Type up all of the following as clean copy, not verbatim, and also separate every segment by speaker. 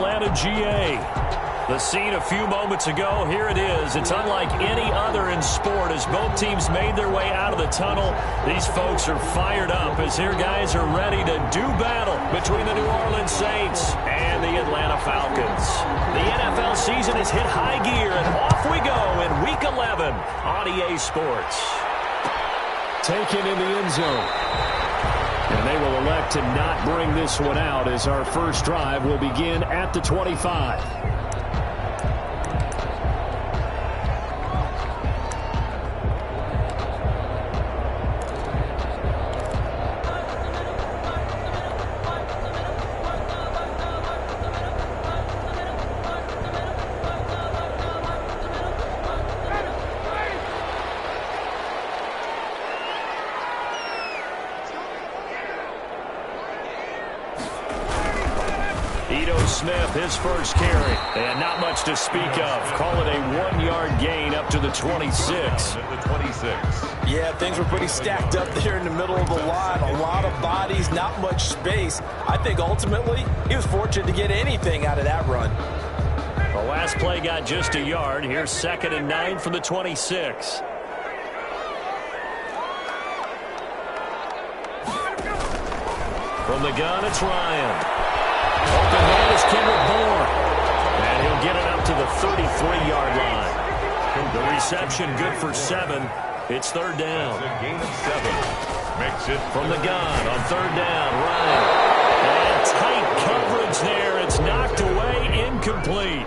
Speaker 1: Atlanta, GA. The scene a few moments ago, here it is. It's unlike any other in sport as both teams made their way out of the tunnel. These folks are fired up as their guys are ready to do battle between the New Orleans Saints and the Atlanta Falcons. The NFL season has hit high gear, and off we go in Week 11 on EA Sports.
Speaker 2: Taken in the end zone. And they will elect to not bring this one out as our first drive will begin at the 25.
Speaker 1: Smith, his first carry, and not much to speak of. Call it a 1-yard gain up to the 26.
Speaker 3: Yeah, things were pretty stacked up there in the middle of the line. A lot of bodies, not much space. I think ultimately he was fortunate to get anything out of that run.
Speaker 1: The last play got just a yard. Here's 2nd and 9 from the 26. From the gun, it's Ryan. Open man is Kendrick Bourne. And he'll get it up to the 33-yard line. The reception good for 7. It's 3rd down.
Speaker 4: It's a gain of 7. Makes it
Speaker 1: from the gun on 3rd down. Ryan. And tight coverage there. It's knocked away. Incomplete.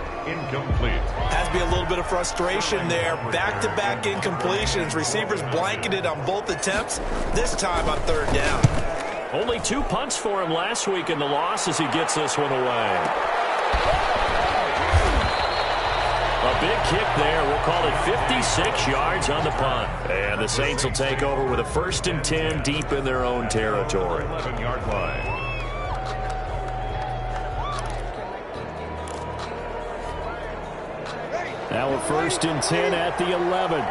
Speaker 3: Has to be a little bit of frustration there. Back-to-back incompletions. Receivers blanketed on both attempts. This time on 3rd down.
Speaker 1: Only 2 punts for him last week in the loss as he gets this one away. A big kick there. We'll call it 56 yards on the punt. And the Saints will take over with a 1st and 10 deep in their own territory.
Speaker 4: 11-yard line.
Speaker 2: Now a 1st and 10 at the 11.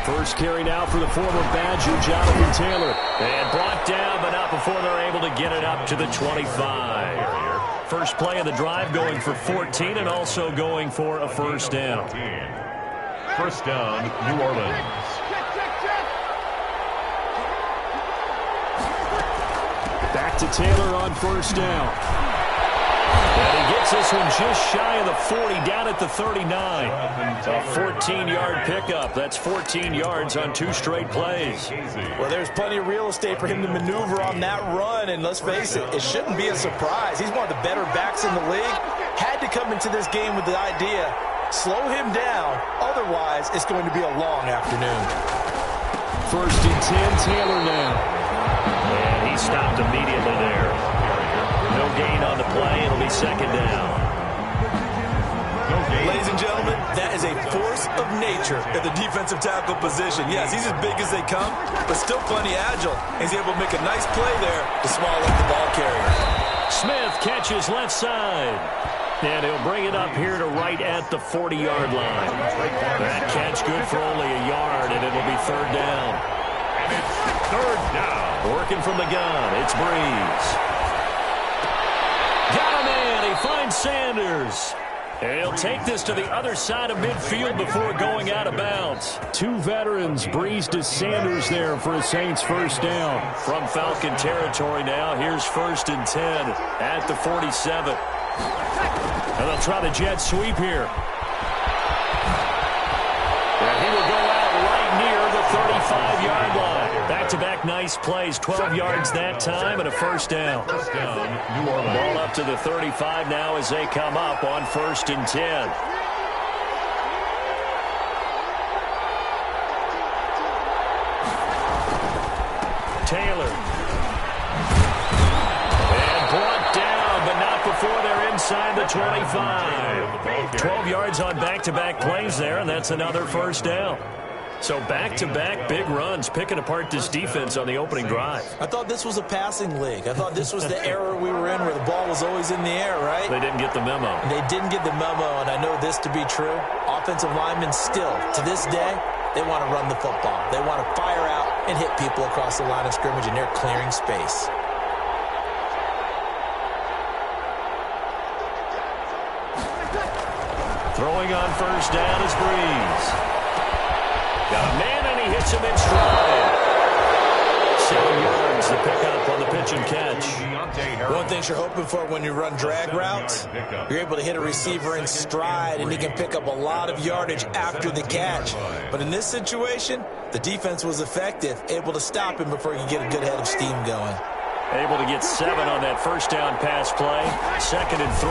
Speaker 2: First carry now for the former Badger, Jonathan Taylor.
Speaker 1: And brought down, but not before they're able to get it up to the 25. First play of the drive going for 14 and also going for a 1st down.
Speaker 4: 1st down, New Orleans.
Speaker 2: Back to Taylor on 1st down.
Speaker 1: And he gets this one just shy of the 40, down at the 39. A 14-yard pickup. That's 14 yards on 2 straight plays.
Speaker 3: Well, there's plenty of real estate for him to maneuver on that run, and let's face it, it shouldn't be a surprise. He's one of the better backs in the league. Had to come into this game with the idea, slow him down, otherwise it's going to be a long afternoon.
Speaker 2: 1st and 10, Taylor now.
Speaker 1: And he stopped immediately there. No gain on the play. It'll be 2nd down.
Speaker 3: Ladies and gentlemen, that is a force of nature at the defensive tackle position. Yes, he's as big as they come, but still plenty agile. He's able to make a nice play there to small up the ball carrier.
Speaker 1: Smith catches left side. And he'll bring it up here to right at the 40-yard line. That catch good for only a yard, and it'll be 3rd down.
Speaker 4: And it's 3rd down.
Speaker 1: Working from the gun, it's Breeze. Got a man. He finds Sanders. And he'll take this to the other side of midfield before going out of bounds.
Speaker 2: 2 veterans, Breeze to Sanders there for a Saints 1st down.
Speaker 1: From Falcon territory now, here's 1st and 10 at the 47. And they'll try the jet sweep here. And he will go out right near the 35-yard line. Back-to-back nice plays, 12 yards that time and a 1st down.
Speaker 4: First down, New Orleans.
Speaker 1: Ball up to the 35 now as they come up on 1st and 10. Taylor. And brought down, but not before they're inside the 25. 12 yards on back-to-back plays there, and that's another 1st down. So back-to-back big runs, picking apart this defense on the opening drive.
Speaker 3: I thought this was a passing league. I thought this was the era we were in where the ball was always in the air, right?
Speaker 1: They didn't get the memo.
Speaker 3: They didn't get the memo, and I know this to be true. Offensive linemen still, to this day, They want to run the football. They want to fire out and hit people across the line of scrimmage, and they're clearing space.
Speaker 1: Throwing on first down is Breeze. Got a man, and he hits him in stride. 7 yards to pick up on the pitch and catch.
Speaker 3: One thing you're hoping for when you run drag routes, you're able to hit a receiver in stride, and he can pick up a lot of yardage after the catch. But in this situation, the defense was effective, able to stop him before he could get a good head of steam going.
Speaker 1: Able to get 7 on that first down pass play. 2nd and 3.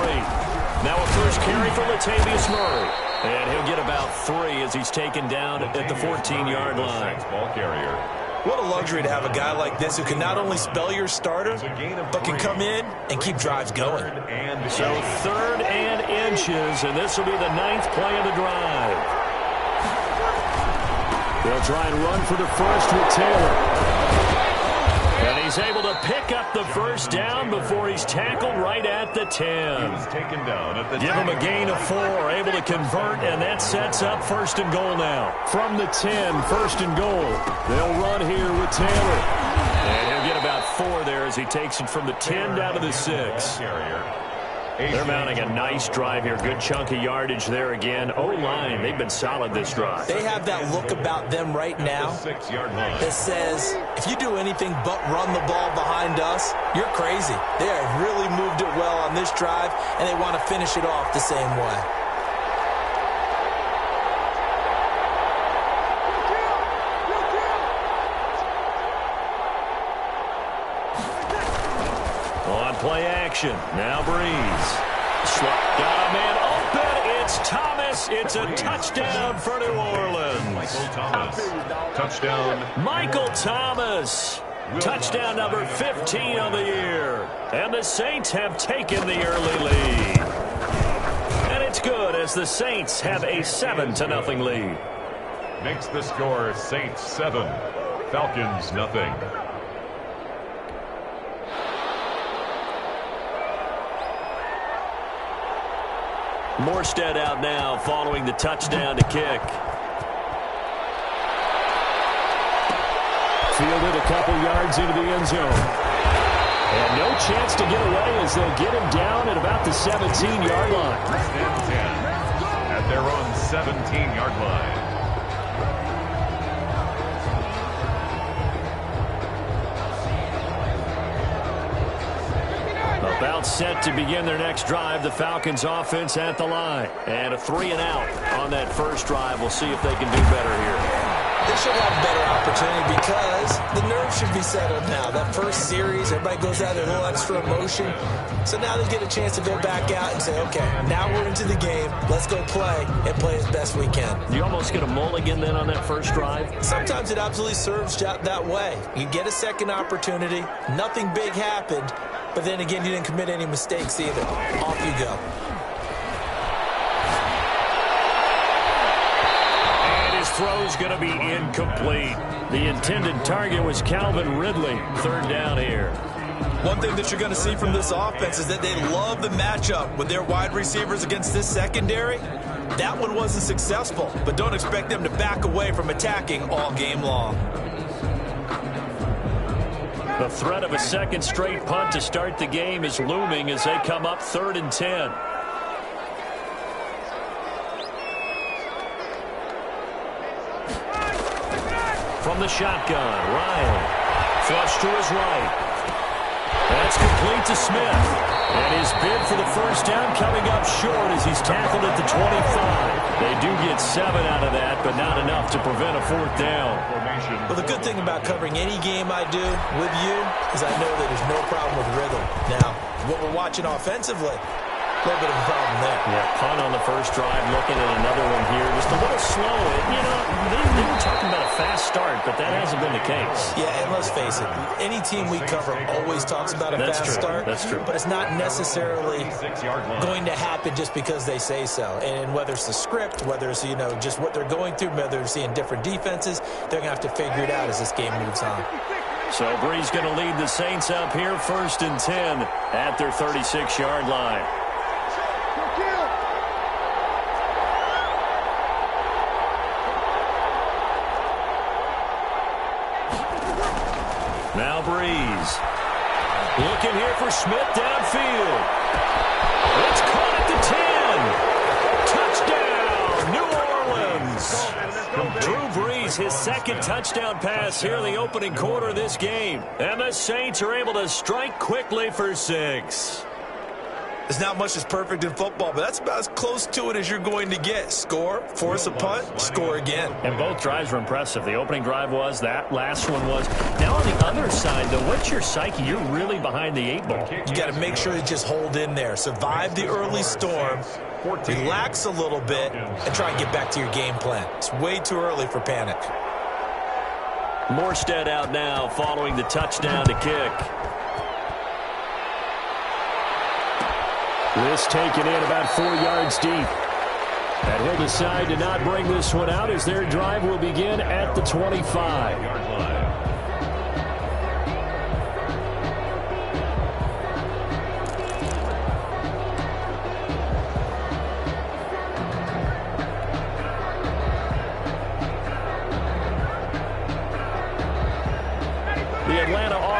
Speaker 1: Now a first carry for Latavius Murray. And he'll get about 3 as he's taken down at the 14-yard line.
Speaker 4: Ball carrier.
Speaker 3: What a luxury to have a guy like this who can not only spell your starter, but can come in and keep drives going.
Speaker 1: So 3rd and inches, and this will be the 9th play of the drive. They'll try and run for the first with Taylor. And he's able to pick up the first down before he's tackled right at the 10.
Speaker 4: He was taken down at the
Speaker 1: Give him a gain of 4, able to convert, and that sets up 1st and goal now. From the 10, 1st and goal. They'll run here with Taylor. And he'll get about 4 there as he takes it from the 10 down to the 6. They're mounting a nice drive here. Good chunk of yardage there again. O-line, they've been solid this drive.
Speaker 3: They have that look about them right now that says, if you do anything but run the ball behind us, you're crazy. They have really moved it well on this drive, and they want to finish it off the same way.
Speaker 1: Play action. Now Breeze. Got a man open. It's Thomas. It's a touchdown for New Orleans.
Speaker 4: Michael Thomas. Touchdown.
Speaker 1: Michael Thomas. Touchdown number 15 of the year. And the Saints have taken the early lead. And it's good as the Saints have a 7-0 lead.
Speaker 4: Makes the score Saints 7, Falcons nothing.
Speaker 1: Morstead out now following the touchdown to kick.
Speaker 2: Fielded a couple yards into the end zone. And no chance to get away as they'll get him down at about the 17-yard line.
Speaker 4: 10 at their own 17-yard line.
Speaker 1: About set to begin their next drive. The Falcons offense at the line. And a 3-and-out on that first drive. We'll see if they can do better here.
Speaker 3: They should have a better opportunity because the nerves should be settled now. That first series, everybody goes out there a little extra emotion. So now they get a chance to go back out and say, okay, now we're into the game. Let's go play and play as best we can.
Speaker 1: You almost get a mulligan then on that first drive?
Speaker 3: Sometimes it absolutely serves that way. You get a second opportunity. Nothing big happened. But then again, you didn't commit any mistakes either. Off you go.
Speaker 1: And his throw's going to be incomplete. The intended target was Calvin Ridley. 3rd down here.
Speaker 3: One thing that you're going to see from this offense is that they love the matchup with their wide receivers against this secondary. That one wasn't successful, but don't expect them to back away from attacking all game long.
Speaker 1: The threat of a second straight punt to start the game is looming as they come up 3rd and 10. From the shotgun, Ryan. Flush to his right. That's complete to Smith. And his bid for the first down coming up short as he's tackled at the 25. They do get 7 out of that, but not enough to prevent a 4th down.
Speaker 3: Well, the good thing about covering any game I do with you is I know that there's no problem with rhythm. Now, what we're watching offensively, a little bit of a problem there.
Speaker 1: Yeah, punt on the first drive, looking at another one here. Just a little slow. You know, they were talking about a fast start, but that hasn't been the case.
Speaker 3: Yeah, and let's face it, any team we cover always talks about a fast start.
Speaker 1: That's true.
Speaker 3: But it's not necessarily going to happen just because they say so. And whether it's the script, whether it's, you know, just what they're going through, whether they're seeing different defenses, they're going to have to figure it out as this game moves on.
Speaker 1: So Breeze going to lead the Saints up here 1st and 10 at their 36-yard line. Now Breeze. Looking here for Smith downfield. It's caught at the 10. Touchdown, New Orleans. Drew Brees, his second touchdown pass here in the opening quarter of this game. And the Saints are able to strike quickly for 6.
Speaker 3: There's not much that's perfect in football, but that's about as close to it as you're going to get. Score, force a punt, score again.
Speaker 1: And both drives were impressive. The opening drive was, that last one was. Now on the other side, though, what's your psyche? You're really behind the 8 ball.
Speaker 3: You got to make sure to just hold in there. Survive the early storm, relax a little bit, and try and get back to your game plan. It's way too early for panic.
Speaker 1: Morstead out now following the touchdown to kick.
Speaker 2: This taken in about 4 yards deep. And he'll decide to not bring this one out as their drive will begin at the 25-yard line.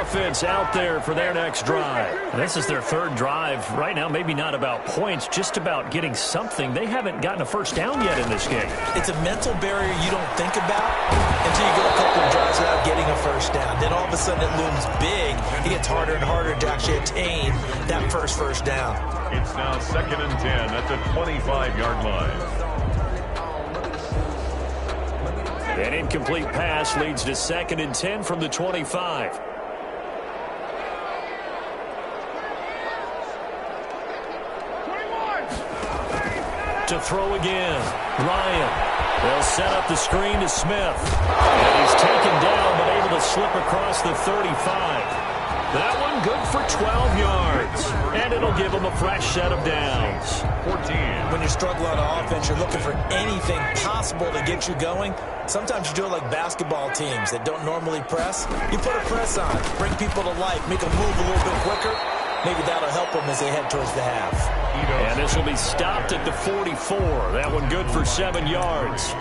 Speaker 1: Offense out there for their next drive. And this is their 3rd drive. Right now, maybe not about points, just about getting something. They haven't gotten a first down yet in this game.
Speaker 3: It's a mental barrier you don't think about until you go a couple of drives without getting a first down. Then all of a sudden it looms big. It gets harder and harder to actually attain that first down.
Speaker 4: It's now 2nd and 10 at the 25-yard line.
Speaker 1: An incomplete pass leads to 2nd and 10 from the 25. To throw again. Ryan. They'll set up the screen to Smith. And he's taken down but able to slip across the 35. That one good for 12 yards. And it'll give him a fresh set of downs.
Speaker 4: 14.
Speaker 3: When you're struggling on offense, you're looking for anything possible to get you going. Sometimes you do it like basketball teams that don't normally press. You put a press on, bring people to life, make them move a little bit quicker. Maybe that'll help them as they head towards the half.
Speaker 1: And this will be stopped at the 44. That one good for 7 yards.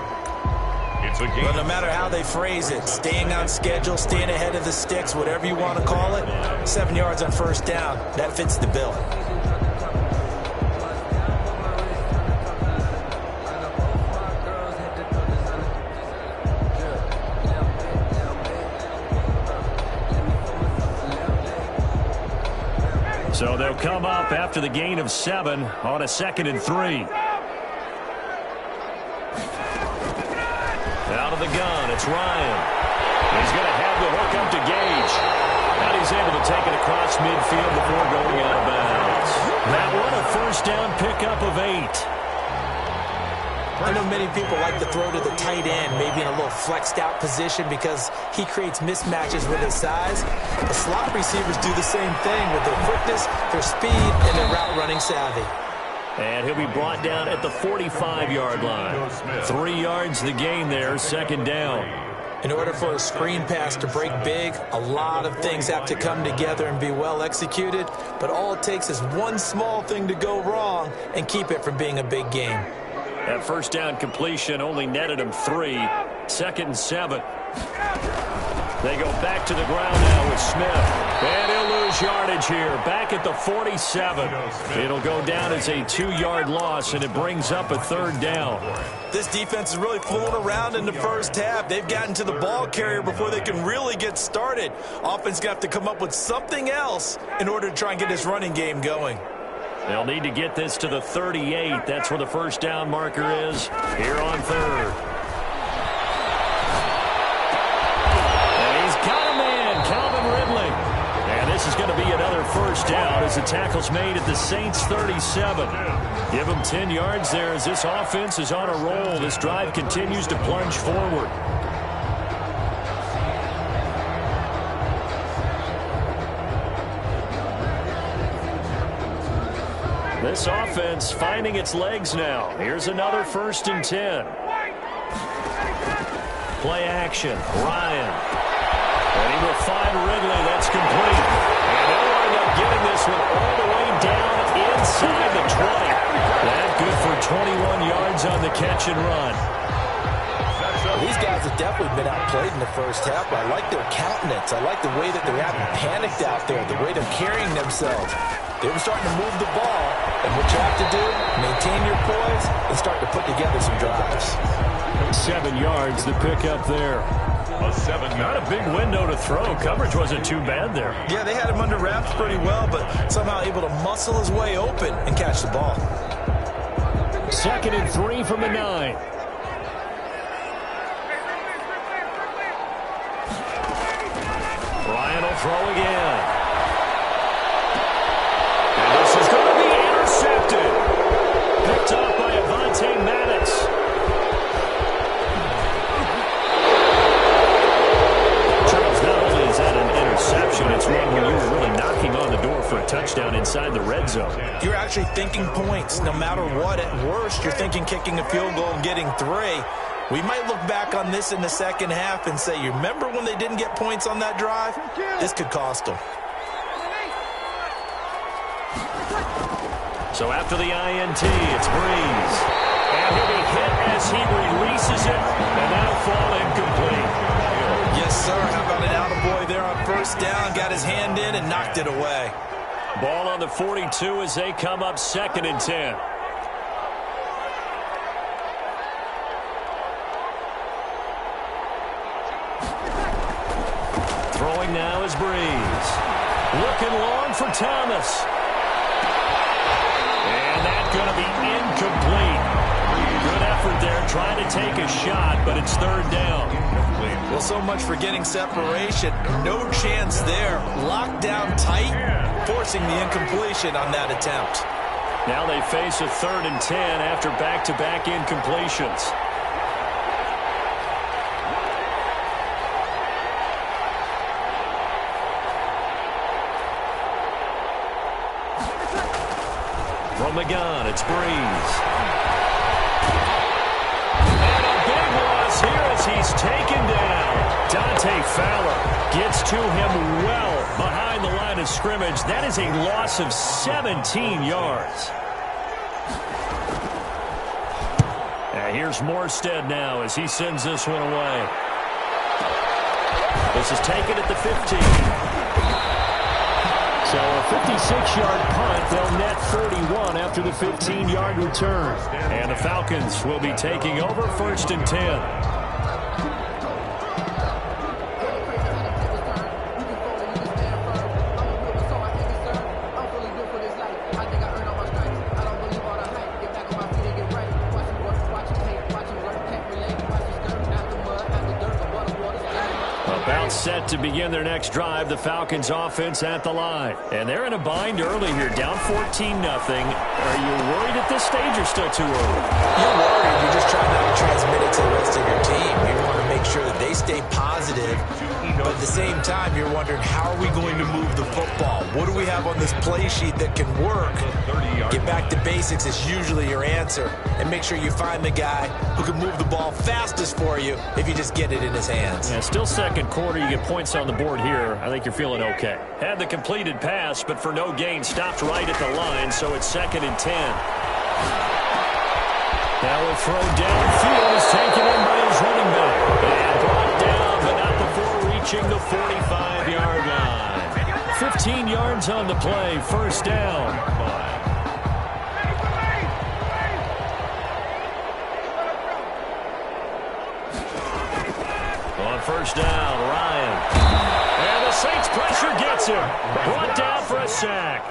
Speaker 4: It's a game.
Speaker 3: But no matter how they phrase it, staying on schedule, staying ahead of the sticks, whatever you want to call it, 7 yards on first down, that fits the bill.
Speaker 1: So they'll come up after the gain of 7 on a 2nd and 3. Out of the gun, it's Ryan. He's going to have the hook up to Gage. And he's able to take it across midfield before going out of bounds. That one a first down pickup of 8.
Speaker 3: I know many people like to throw to the tight end, maybe in a little flexed out position because he creates mismatches with his size. The slot receivers do the same thing with their quickness, their speed, and their route running savvy.
Speaker 1: And he'll be brought down at the 45-yard line. 3 yards the gain there, 2nd down.
Speaker 3: In order for a screen pass to break big, a lot of things have to come together and be well executed, but all it takes is one small thing to go wrong and keep it from being a big game.
Speaker 1: That first down completion only netted him 3. 2nd and 7. They go back to the ground now with Smith. And he'll lose yardage here. Back at the 47. It'll go down as a 2-yard loss, and it brings up a 3rd down.
Speaker 3: This defense is really fooling around in the first half. They've gotten to the ball carrier before they can really get started. Offense going to have to come up with something else in order to try and get this running game going.
Speaker 1: They'll need to get this to the 38. That's where the first down marker is here on 3rd. And he's got a man, Calvin Ridley. And this is going to be another first down as the tackle's made at the Saints' 37. Give them 10 yards there as this offense is on a roll. This drive continues to plunge forward. This offense finding its legs now. Here's another 1st and 10. Play action. Ryan. And he will find Ridley. That's complete. And they'll wind up getting this one all the way down inside the 20. That good for 21 yards on the catch and run.
Speaker 3: These guys will they've definitely been outplayed in the first half, but I like their countenance. I like the way that they haven't panicked out there, the way they're carrying themselves. They were starting to move the ball, and what you have to do, maintain your poise and start to put together some drives.
Speaker 2: 7 yards, the pickup there.
Speaker 4: A 7-yard.
Speaker 1: Not a big window to throw. Coverage wasn't too bad there.
Speaker 3: Yeah, they had him under wraps pretty well, but somehow able to muscle his way open and catch the ball.
Speaker 2: 2nd and 3 from the 9.
Speaker 1: Ryan will throw again. And this is going to be intercepted. Picked up by Avonte Maddox. Charles, not only is that an interception, it's one where you were really knocking on the door for a touchdown inside the red zone.
Speaker 3: You're actually thinking points. No matter what, at worst, you're thinking kicking a field goal and getting 3. We might look back on this in the second half and say, you remember when they didn't get points on that drive? This could cost them.
Speaker 1: So after the INT, it's Breeze. And he'll be hit as he releases it, and that'll fall incomplete.
Speaker 3: Yes, sir. How about an attaboy there on first down? Got his hand in and knocked it away.
Speaker 1: Ball on the 42 as they come up 2nd and 10. Throwing now is Breeze. Looking long for Thomas. And that's going to be incomplete. Good effort there trying to take a shot, but it's 3rd down.
Speaker 3: Well, so much for getting separation. No chance there. Locked down tight, forcing the incompletion on that attempt.
Speaker 1: Now they face a 3rd and 10 after back-to-back incompletions. From the gun, it's Breeze. And a big loss here as he's taken down. Dante Fowler gets to him well behind the line of scrimmage. That is a loss of 17 yards. And here's Morstead now as he sends this one away. This is taken at the 15. So a 56-yard punt. They'll net 41 after the 15-yard return. And the Falcons will be taking over 1st and 10. Set to begin their next drive, the Falcons offense at the line. And they're in a bind early here, down 14-0. Are you worried at this stage or still too early?
Speaker 3: You're worried. You're just trying not to transmit it to the rest of your team. You want to make sure that they stay positive, but at the same time, you're wondering, how are we going to move the football? What do we have on this play sheet that can work? Get back to basics is usually your answer, and make sure you find the guy who can move the ball fastest for you if you just get it in his hands.
Speaker 1: Yeah, still 2nd quarter. You get points on the board here. I think you're feeling okay. Had the completed pass, but for no gain, stopped right at the line, so it's 2nd and 10. Now a throw downfield is taken in by his running back. And brought down, but not before reaching the 45-yard line. 15 yards on the play, 1st down. On 1st down, Ryan. And the Saints pressure gets him. Brought down for a sack.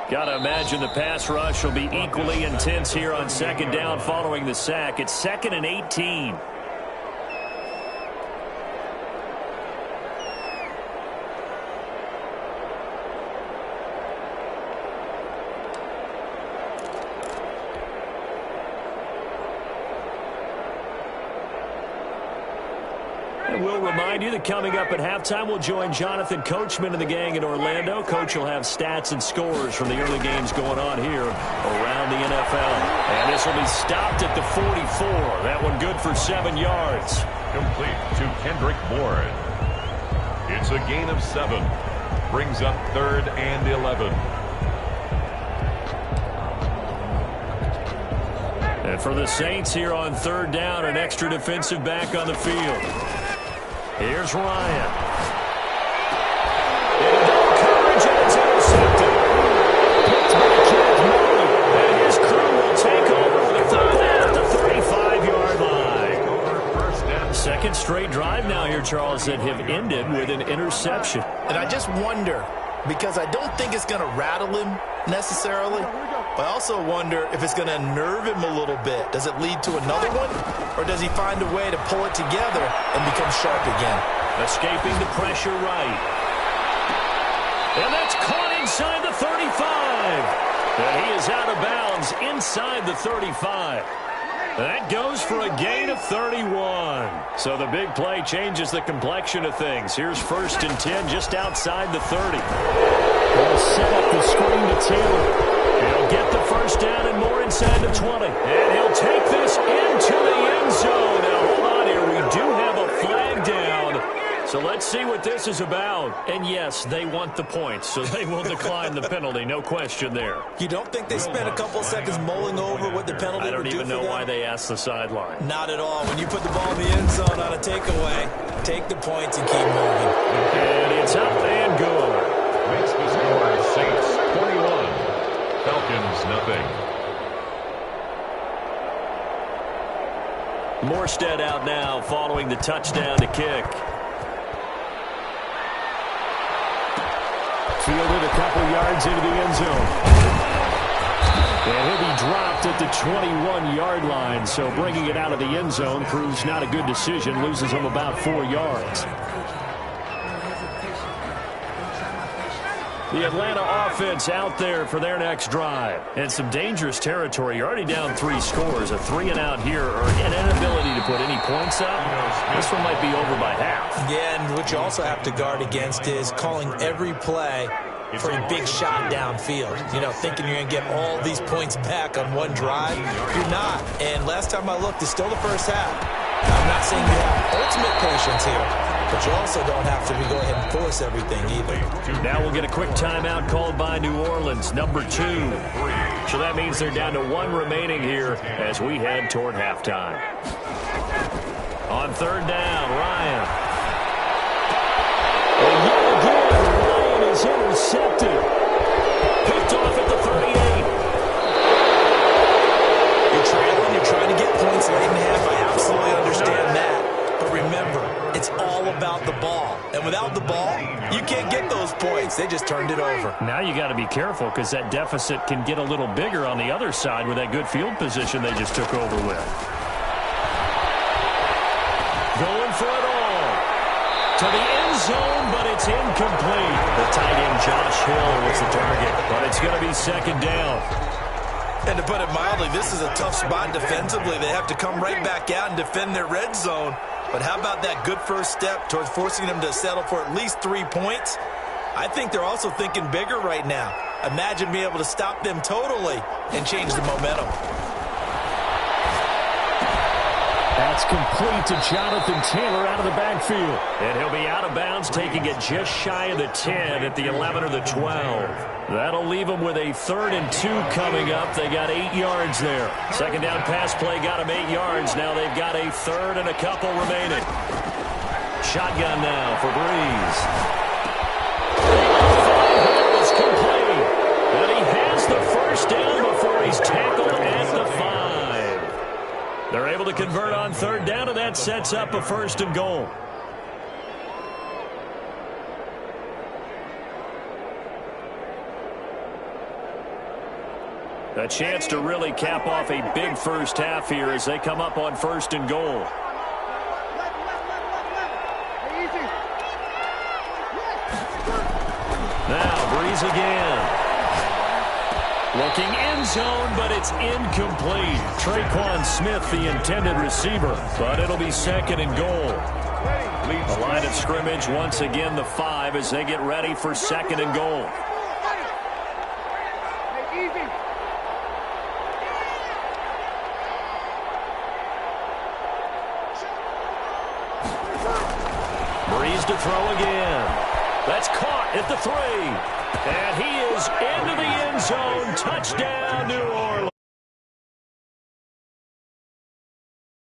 Speaker 1: Got to imagine the pass rush will be equally intense here on 2nd down following the sack. It's 2nd and 18. We'll remind you that coming up at halftime, we'll join Jonathan Coachman and the gang in Orlando. Coach will have stats and scores from the early games going on here around the NFL. And this will be stopped at the 44. That one good for 7 yards.
Speaker 4: Complete to Kendrick Bourne. It's a gain of 7. Brings up 3rd and 11.
Speaker 1: And for the Saints here on third down, an extra defensive back on the field. Here's Ryan. Into double coverage, and it's intercepted. Picked by Kent, and his crew will take over with the ball at the 35-yard line. Second straight drive now here, Charles, that have ended with an interception.
Speaker 3: And I just wonder, because I don't think it's going to rattle him necessarily, but I also wonder if it's going to unnerve him a little bit. Does it lead to another one, or does he find a way to pull it together and become sharp again?
Speaker 1: Escaping the pressure right. And that's caught inside the 35. And he is out of bounds inside the 35. That goes for a gain of 31. So the big play changes the complexion of things. Here's 1st and 10 just outside the 30. They'll set up the screen to Taylor. He'll get the first down and more inside the 20. And he'll take this into the end zone. Now, hold on here. We do have a flag down. So let's see what this is about. And, yes, they want the points, so they will decline the penalty. No question there.
Speaker 3: You don't think they spent a couple of seconds mulling over what the penalty would do for them?
Speaker 1: I don't even know why they asked the sideline.
Speaker 3: Not at all. When you put the ball in the end zone on a takeaway, take the points and keep moving.
Speaker 1: And it's up and good.
Speaker 4: Makes the score Saints 21, Falcons nothing.
Speaker 1: Morstead out now following the touchdown to kick.
Speaker 2: Fielded a couple yards into the end zone. And he'll be dropped at the 21-yard line, so bringing it out of the end zone proves not a good decision, loses him about 4 yards.
Speaker 1: The Atlanta offense out there for their next drive. And some dangerous territory. You're already down 3 scores. A 3-and-out here, or an inability to put any points up. This one might be over by half.
Speaker 3: Yeah, and what you also have to guard against is calling every play for a big shot downfield. You know, thinking you're going to get all these points back on one drive. You're not. And last time I looked, it's still the first half. I'm not saying you have ultimate patience here, but you also don't have to go ahead and force everything either.
Speaker 1: Now we'll get a quick timeout called by New Orleans, number 2. So that means they're down to 1 remaining here as we head toward halftime. On third down, Ryan.
Speaker 2: And yet again, Ryan is intercepted.
Speaker 1: Picked off at the 38.
Speaker 3: You're trailing, you're trying to get points late in half. I absolutely understand that. But remember, it's all about the ball. And without the ball, you can't get those points. They just turned it over.
Speaker 1: Now you got to be careful because that deficit can get a little bigger on the other side with that good field position they just took over with. Going for it all. To the end zone, but it's incomplete. The tight end Josh Hill was the target, but it's going to be 2nd down.
Speaker 3: And to put it mildly, this is a tough spot defensively. They have to come right back out and defend their red zone. But how about that good first step towards forcing them to settle for at least 3 points? I think they're also thinking bigger right now. Imagine being able to stop them totally and change the momentum.
Speaker 2: That's complete to Jonathan Taylor out of the backfield.
Speaker 1: And he'll be out of bounds, taking it just shy of the 10 at the 11 or the 12. That'll leave them with a 3rd and 2 coming up. They got 8 yards there. 2nd down pass play got them 8 yards. Now they've got a 3rd and a couple remaining. Shotgun now for Breeze. It's complete. And he has the first down before he's tackled at the 5. They're able to convert on 3rd down, and that sets up a 1st and goal. A chance to really cap off a big first half here as they come up on 1st and goal. Now Breeze again. Looking end zone, but it's incomplete. Traquan Smith, the intended receiver, but it'll be 2nd and goal. The line of scrimmage, once again, the 5 as they get ready for 2nd and goal. Breeze to throw again. That's caught at the 3. And he is into the end zone. Touchdown, New Orleans.